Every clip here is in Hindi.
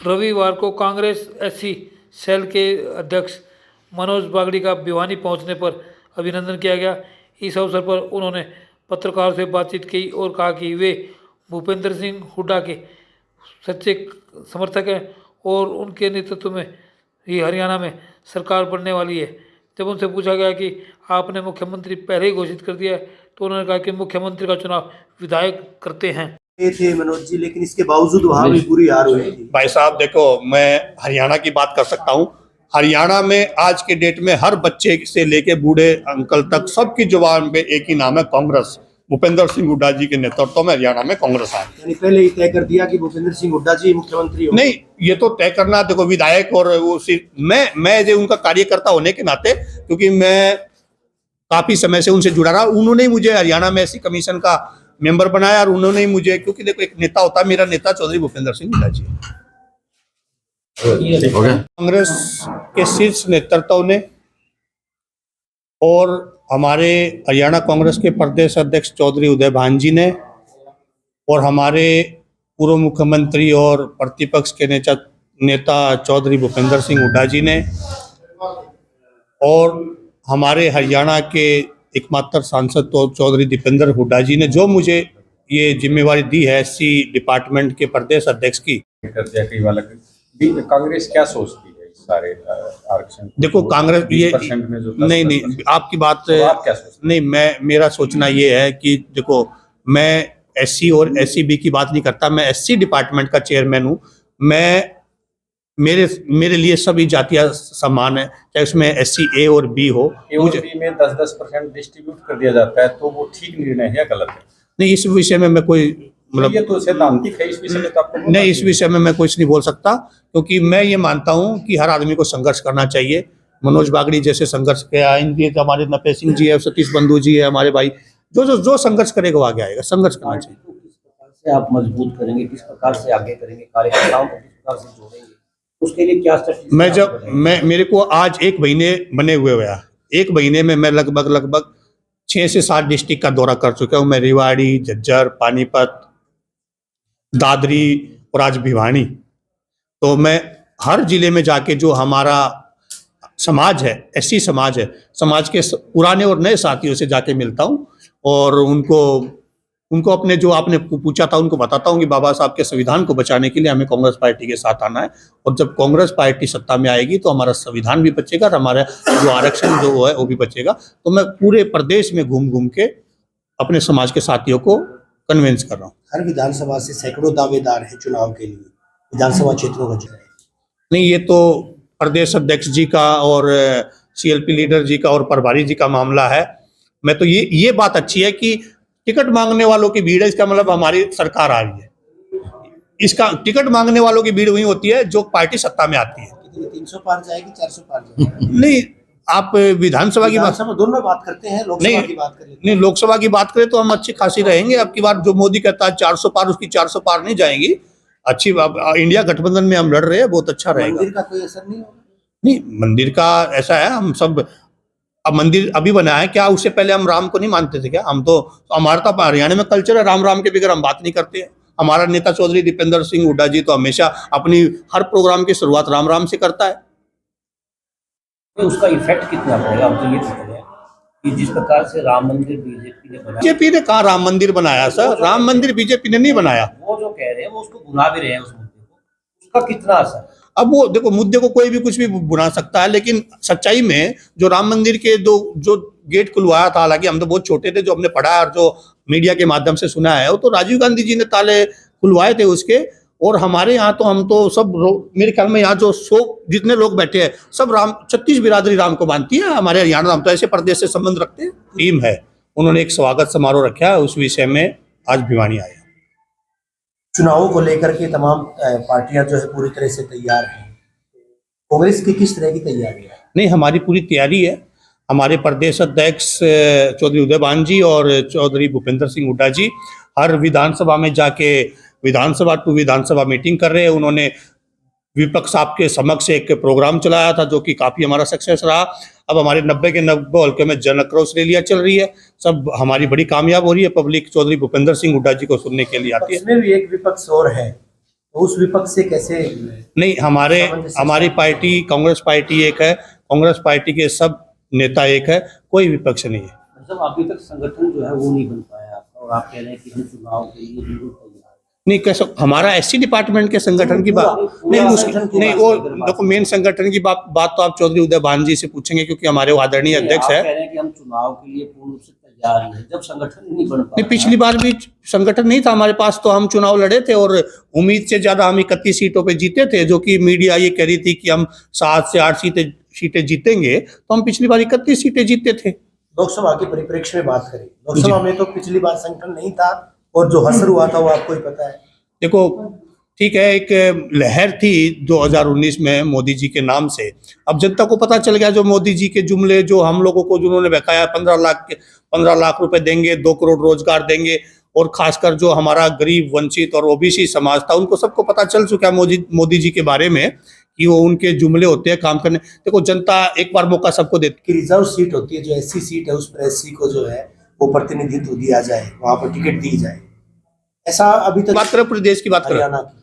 रविवार को कांग्रेस एससी सेल के अध्यक्ष मनोज बागड़ी का भिवानी पहुंचने पर अभिनंदन किया गया। इस अवसर पर उन्होंने पत्रकारों से बातचीत की और कहा कि वे भूपेंद्र सिंह हुड्डा के सच्चे समर्थक हैं और उनके नेतृत्व में ही हरियाणा में सरकार बनने वाली है। जब उनसे पूछा गया कि आपने मुख्यमंत्री पहले ही घोषित कर दिया है, तो उन्होंने कहा कि मुख्यमंत्री का चुनाव विधायक करते हैं। थे मनोज जी, लेकिन इसके बावजूद वहां भी पूरी हार हुई थी। भाई साहब देखो, मैं हरियाणा की बात कर सकता हूँ। हरियाणा में आज के डेट में हर बच्चे से लेके बूढ़े अंकल तक सबकी जुबान पे एक ही नाम है, कांग्रेस। भूपेंद्र सिंह हुड्डा जी के नेतृत्व में हरियाणा में कांग्रेस आई। यानी पहले ही तय कर दिया कि भूपेंद्र सिंह हुड्डा जी मुख्यमंत्री हो? नहीं, ये तो तय करना देखो विधायक और वो मैं जो उनका कार्यकर्ता होने के नाते, क्योंकि मैं काफी समय से उनसे जुड़ा रहा, उन्होंने मुझे हरियाणा में ऐसी कमीशन का मेंबर बनाया और उन्होंने ही मुझे, क्योंकि देखो एक नेता होता है, मेरा नेता चौधरी भूपेंद्र सिंह हुड्डा जी। कांग्रेस के शीर्ष नेतृत्व ने और हमारे हरियाणा कांग्रेस के प्रदेश अध्यक्ष चौधरी उदय भान जी ने और हमारे पूर्व मुख्यमंत्री और प्रतिपक्ष के नेता चौधरी भूपेंद्र सिंह हुड्डा जी ने और हमारे हरियाणा के एकमात्र सांसद तो चौधरी दीपेंद्र हुड्डा जी ने जो मुझे ये जिम्मेवारी दी है एससी डिपार्टमेंट के प्रदेश अध्यक्ष की। कांग्रेस क्या सोचती है इस सारे आरक्षण? देखो कांग्रेस ये नहीं आपकी बात तो आप क्या सोचते? नहीं, मेरा सोचना ये है कि देखो, मैं एससी और एससीबी की बात नहीं करता, मैं एससी डिपार्टमेंट का चेयरमैन हूँ। मेरे लिए सभी जातियां समान है, चाहे उसमें एससी ए और बी हो। मुझे बी में 10% डिस्ट्रीब्यूट कर दिया जाता है, तो वो ठीक निर्णय है या गलत है? नहीं, इस विषय में मैं कोई मतलब ये तो सैद्धांतिक है, इस विषय में तो आपको नहीं, इस विषय में मैं कुछ नहीं बोल सकता, क्योंकि मैं ये मानता हूँ कि हर आदमी को संघर्ष करना चाहिए। मनोज बागड़ी जैसे संघर्ष किया, इनके हमारे नपे सिंह जी है, सतीश बंधु जी है, हमारे भाई, जो संघर्ष करेगा वो आगे आएगा। संघर्ष करना चाहिए। किस प्रकार से आप मजबूत करेंगे, किस प्रकार से आगे करेंगे, कार्यकर्ताओं को किस प्रकार से जोड़ेंगे, उसके लिए क्या मेरे को आज 1 महीने बने हुए हुआ, 1 महीने में मैं लगभग 6 से 7 डिस्ट्रिक्ट का दौरा कर चुका हूँ। मैं रेवाड़ी, झज्जर, पानीपत, दादरी और आज भिवानी। तो मैं हर जिले में जाके जो हमारा समाज है, एससी समाज है, समाज के पुराने और नए साथियों से जाके मिलता हूँ और उनको अपने जो आपने पूछा था उनको बताता हूँ कि बाबा साहब के संविधान को बचाने के लिए हमें कांग्रेस पार्टी के साथ आना है, और जब कांग्रेस पार्टी सत्ता में आएगी तो हमारा संविधान भी बचेगा और हमारा जो आरक्षण जो है वो भी बचेगा। तो मैं पूरे प्रदेश में घूम के अपने समाज के साथियों को कन्विंस कर रहा हूँ। हर विधानसभा से सैकड़ों दावेदार हैं चुनाव के लिए, विधानसभा क्षेत्रों का चुनाव नहीं, ये तो प्रदेश अध्यक्ष जी का और सीएलपी लीडर जी का और प्रभारी जी का मामला है। मैं तो ये बात अच्छी है कि टिकट मांगने वालों की भीड़ है, इसका मतलब हमारी सरकार आ रही है। इसका टिकट मांगने वालों की भीड़ वही होती है जो पार्टी सत्ता में आती है। 300 पार जाएगी, 400 पार जाएगी? नहीं, आप विधानसभा की बात दोनों बात करते हैं, लोकसभा की बात करें नहीं, लोकसभा की बात करें तो हम अच्छी खासी रहेंगे। अब की बार जो मोदी कहता है 400 पार, उसकी 400 पार नहीं जाएंगी। अच्छी इंडिया गठबंधन में हम लड़ रहे हैं, बहुत अच्छा रहेगा। मंदिर का कोई असर नहीं होगा? नहीं, मंदिर का ऐसा है, हम सब अब मंदिर अभी बना है क्या, उससे पहले हम राम को नहीं मानते थे क्या? हम तो हमारा तो हरियाणा में कल्चर है, राम के बगैर हम बात नहीं करते हैं। हमारा नेता चौधरी दीपेंद्र सिंह हुड्डा जी तो हमेशा अपनी हर प्रोग्राम की शुरुआत राम से करता है। तो उसका इफेक्ट कितना पड़ेगा? अब तो ये पता है कि जिस प्रकार से राम मंदिर बीजेपी ने कहा राम मंदिर बनाया सर, राम मंदिर बीजेपी ने नहीं बनाया। वो जो कह रहे हैं वो उसको बुला भी रहे हैं, उस मुद्दे को, उसका कितना असर? अब वो देखो, मुद्दे को कोई भी कुछ भी बुना सकता है, लेकिन सच्चाई में जो राम मंदिर के जो गेट खुलवाया था, हालांकि हम तो बहुत छोटे थे, जो हमने पढ़ा और जो मीडिया के माध्यम से सुना है, वो तो राजीव गांधी जी ने ताले खुलवाए थे उसके। और हमारे यहाँ तो हम तो सब मेरे ख्याल में यहाँ जो 100 जितने लोग बैठे हैं सब 36 बिरादरी राम को मानती है। हमारे हरियाणा हम तो ऐसे प्रदेश से संबंध रखते हैं। टीम है, उन्होंने एक स्वागत समारोह रखा है, उस विषय में आज भिवानी आए। चुनावों को लेकर के तमाम पार्टियां जो है पूरी तरह से तैयार हैं। कांग्रेस की किस तरह की तैयारी है? नहीं, हमारी पूरी तैयारी है। हमारे प्रदेश अध्यक्ष चौधरी उदय भान जी और चौधरी भूपेंद्र सिंह हुड्डा जी हर विधानसभा में जाके विधानसभा टू विधानसभा मीटिंग कर रहे हैं। उन्होंने विपक्ष आपके समक्ष एक प्रोग्राम चलाया था जो कि काफी हमारा सक्सेस रहा। अब हमारे 90 के 90 हल्के में जन आक्रोश रैलियां चल रही है, सब हमारी बड़ी कामयाब हो रही है। पब्लिक चौधरी भूपेंद्र सिंह हुड्डा जी को सुनने के लिए आती है। इसमें भी एक विपक्ष और है तो उस विपक्ष से कैसे? नहीं, हमारी पार्टी कांग्रेस पार्टी एक है, कांग्रेस पार्टी के सब नेता एक है, कोई विपक्ष नहीं है। मतलब अभी तक संगठन जो है वो नहीं बन पाया आपका, और आप कह रहे हैं कि हम चुनाव के लिए बिल्कुल तैयार हैं। नहीं, कैसे हमारा एससी डिपार्टमेंट के संगठन की बात नहीं, नहीं वो देखो मेन संगठन की बात तो आप चौधरी उदय भान जी से पूछेंगे, क्योंकि हमारे वो आदरणीय अध्यक्ष आप है। कह रहे हैं कि हम चुनाव के लिए पूर्ण रूप से तैयार हैं, जब संगठन ही नहीं बन नहीं, पाया। पिछली बार भी संगठन नहीं था हमारे पास, तो हम चुनाव लड़े थे और उम्मीद से ज्यादा हम 31 सीटों पे जीते थे, जो कि मीडिया ये कह रही थी कि हम 7 से 8 सीटें जीतेंगे, तो हम पिछली बार 31 सीटें जीते थे। लोकसभा के परिप्रेक्ष्य में बात करें, लोकसभा में तो पिछली बार संगठन नहीं था और जो हसर हुआ था वो आपको ही पता है। देखो ठीक है, एक लहर थी 2019 में मोदी जी के नाम से। अब जनता को पता चल गया, जो मोदी जी के जुमले जो हम लोगों को जिन्होंने बकाया 15 लाख रुपए देंगे, 2 करोड़ रोजगार देंगे, और खासकर जो हमारा गरीब वंचित और ओबीसी समाज था, उनको सबको पता चल चुका है मोदी जी के बारे में कि वो उनके जुमले होते हैं काम करने। देखो जनता एक बार मौका सबको देती कि रिजर्व सीट होती है, जो एससी सीट है, उस पर एससी को जो है वो प्रतिनिधित्व दिया जाए, वहां पर टिकट दी जाए, ऐसा अभी तक बात करें पूरे देश की बात करें। हरियाणा की।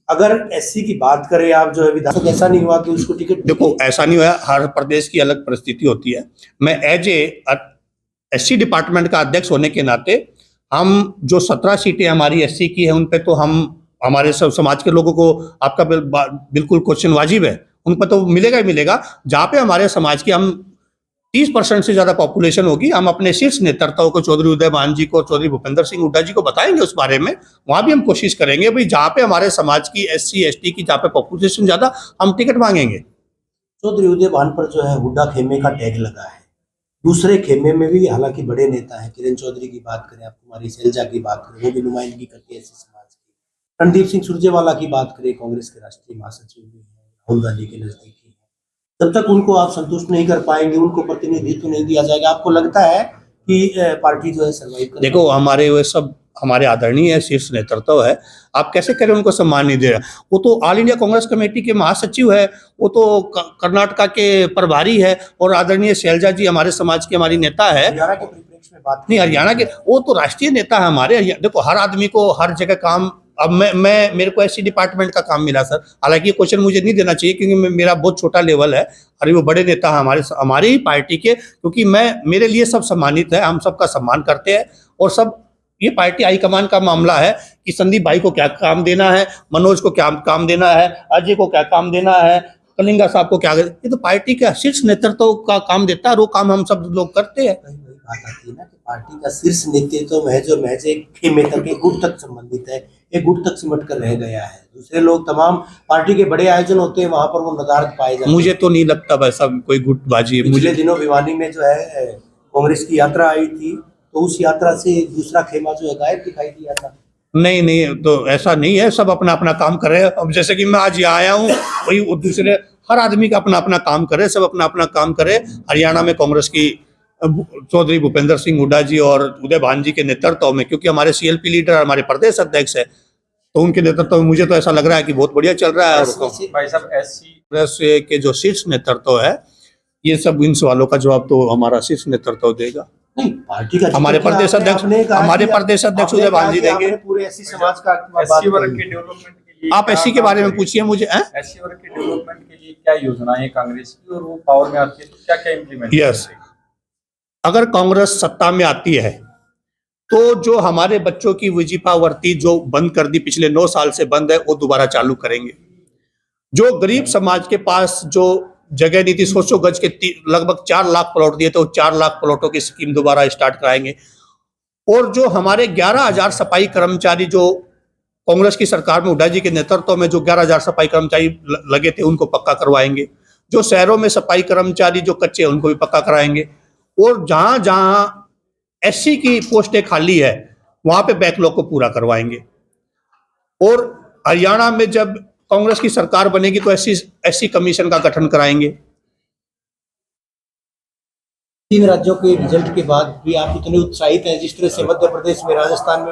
अगर एससी की बात करें आप, जो है विधायक, ऐसा नहीं हुआ कि उसको टिकट? देखो ऐसा नहीं हुआ, हर प्रदेश की अलग परिस्थिति होती है। मैं एज एससी डिपार्टमेंट का अध्यक्ष होने के नाते, हम जो 17 सीटें हमारी एससी की है, उन पे तो हम हमारे सब समाज के लोगों को, आपका बिल्कुल क्वेश्चन वाजिब है, उन पर तो मिलेगा ही मिलेगा। जहाँ पे हमारे समाज की हम 30% से ज्यादा पॉपुलेशन होगी, हम अपने शीर्ष नेतृत्व को, चौधरी उदय भान जी को, चौधरी भूपेंद्र सिंह हुड्डा जी को बताएंगे उस बारे में। वहां भी हम कोशिश करेंगे भाई, जहाँ पे हमारे समाज की एससी एसटी की जहाँ पे पॉपुलेशन ज्यादा, हम टिकट मांगेंगे। चौधरी उदय भान पर जो है हुड्डा खेमे का टैग लगा है। दूसरे खेमे में भी हालांकि बड़े नेता हैं, किरण चौधरी की बात करें, आप कुमारी शैलजा की बात करें, वो भी नुमाइंदगी करती है ऐसे समाज की। रणदीप सिंह सुरजेवाला की बात करें, कांग्रेस के राष्ट्रीय महासचिव भी हैं, राहुल गांधी के नजदीकी हैं। जब तक उनको आप संतुष्ट नहीं कर पाएंगे, उनको प्रतिनिधित्व नहीं दिया जाएगा, आपको लगता है कि पार्टी जो है सर्वाइव कर? देखो हमारे वे सब हमारे आदरणीय शीर्ष नेतृत्व है, आप कैसे करें उनको सम्मान नहीं दे रहा? वो तो ऑल इंडिया कांग्रेस कमेटी के महासचिव है, वो तो कर्नाटका के प्रभारी है, और आदरणीय शैलजा जी हमारे समाज की हमारी नेता है। हरियाणा के परिप्रेक्ष्य में बात नहीं, हरियाणा के वो तो राष्ट्रीय नेता है हमारे। देखो हर आदमी को हर जगह काम, अब मैं मेरे को एससी डिपार्टमेंट का काम मिला सर, हालांकि ये क्वेश्चन मुझे नहीं देना चाहिए, क्योंकि मेरा बहुत छोटा लेवल है, अरे वो बड़े नेता है हमारी ही पार्टी के, क्योंकि मेरे लिए सब सम्मानित है, हम सबका सम्मान करते हैं, और सब ये पार्टी हाईकमान का मामला है कि संदीप भाई को क्या काम देना है, मनोज को क्या काम देना है, अजय को क्या काम देना है, कलिंगा साहब को क्या, ये तो पार्टी का शीर्ष नेतृत्व का काम देता है, वो काम हम सब लोग करते हैं। बात आती है ना कि पार्टी का शीर्ष नेतृत्व महज एक खेमे तक, एक गुट तक संबंधित है, एक गुट तक सिमट कर रह गया है। दूसरे लोग, तमाम पार्टी के बड़े आयोजन होते हैं, वहां पर वो नदारद पाए जाते हैं। मुझे तो नहीं लगता वैसा कोई गुटबाजी है। पिछले दिनों भिवानी में जो है कांग्रेस की यात्रा आई थी, तो उस यात्रा से दूसरा खेमा जो है गायब दिखाई दिया था। नहीं, तो ऐसा नहीं है, सब अपना अपना काम कर रहे हैं। अब जैसे कि मैं आज यहाँ आया हूँ, वही दूसरे हर आदमी का अपना अपना काम करे, सब अपना अपना काम करे। हरियाणा में कांग्रेस की चौधरी भूपेंद्र सिंह हुड्डा जी और उदय भान जी के नेतृत्व में, क्योंकि हमारे सीएलपी लीडर हमारे प्रदेश अध्यक्ष है, तो उनके नेतृत्व में मुझे तो ऐसा लग रहा है कि बहुत बढ़िया चल रहा है। और भाई साहब एससी कांग्रेस के जो शीर्ष नेतृत्व है, ये सब इन सवालों का जवाब तो हमारा शीर्ष नेतृत्व देगा। नहीं, पार्टी का हमारे प्रदेश अध्यक्ष उदय भान जी देंगे। पूरे एससी समाज का एससी वर्ग के डेवलपमेंट के लिए, आप एससी के बारे में पूछिए मुझे। एससी वर्ग के डेवलपमेंट के लिए क्या योजनाएं है कांग्रेस की, और वो पावर में आती है तो क्या क्या इम्प्लीमेंट? यस, अगर कांग्रेस सत्ता में आती है तो जो हमारे बच्चों की वजीफावर्ती जो बंद कर दी, पिछले 9 साल से बंद है, वो दोबारा चालू करेंगे। जो गरीब समाज के पास जो जगह नहीं थी, 100 गज के लगभग 4 लाख प्लॉट दिए, तो 4 लाख प्लॉटों की स्कीम दोबारा स्टार्ट कराएंगे। और जो हमारे 11,000 सफाई कर्मचारी जो कांग्रेस की सरकार में हुड्डा जी के नेतृत्व में जो 11,000 सफाई कर्मचारी लगे थे, उनको पक्का करवाएंगे। जो शहरों में सफाई कर्मचारी जो कच्चे हैं, उनको भी पक्का कराएंगे। और जहां जहां एससी की पोस्टें खाली है, वहां पे बैकलॉग को पूरा करवाएंगे। और हरियाणा में जब कांग्रेस की सरकार बनेगी तो एससी कमीशन का गठन कराएंगे। 3 राज्यों के रिजल्ट के बाद भी आप इतने उत्साहित हैं, जिस तरह से मध्य प्रदेश में, राजस्थान में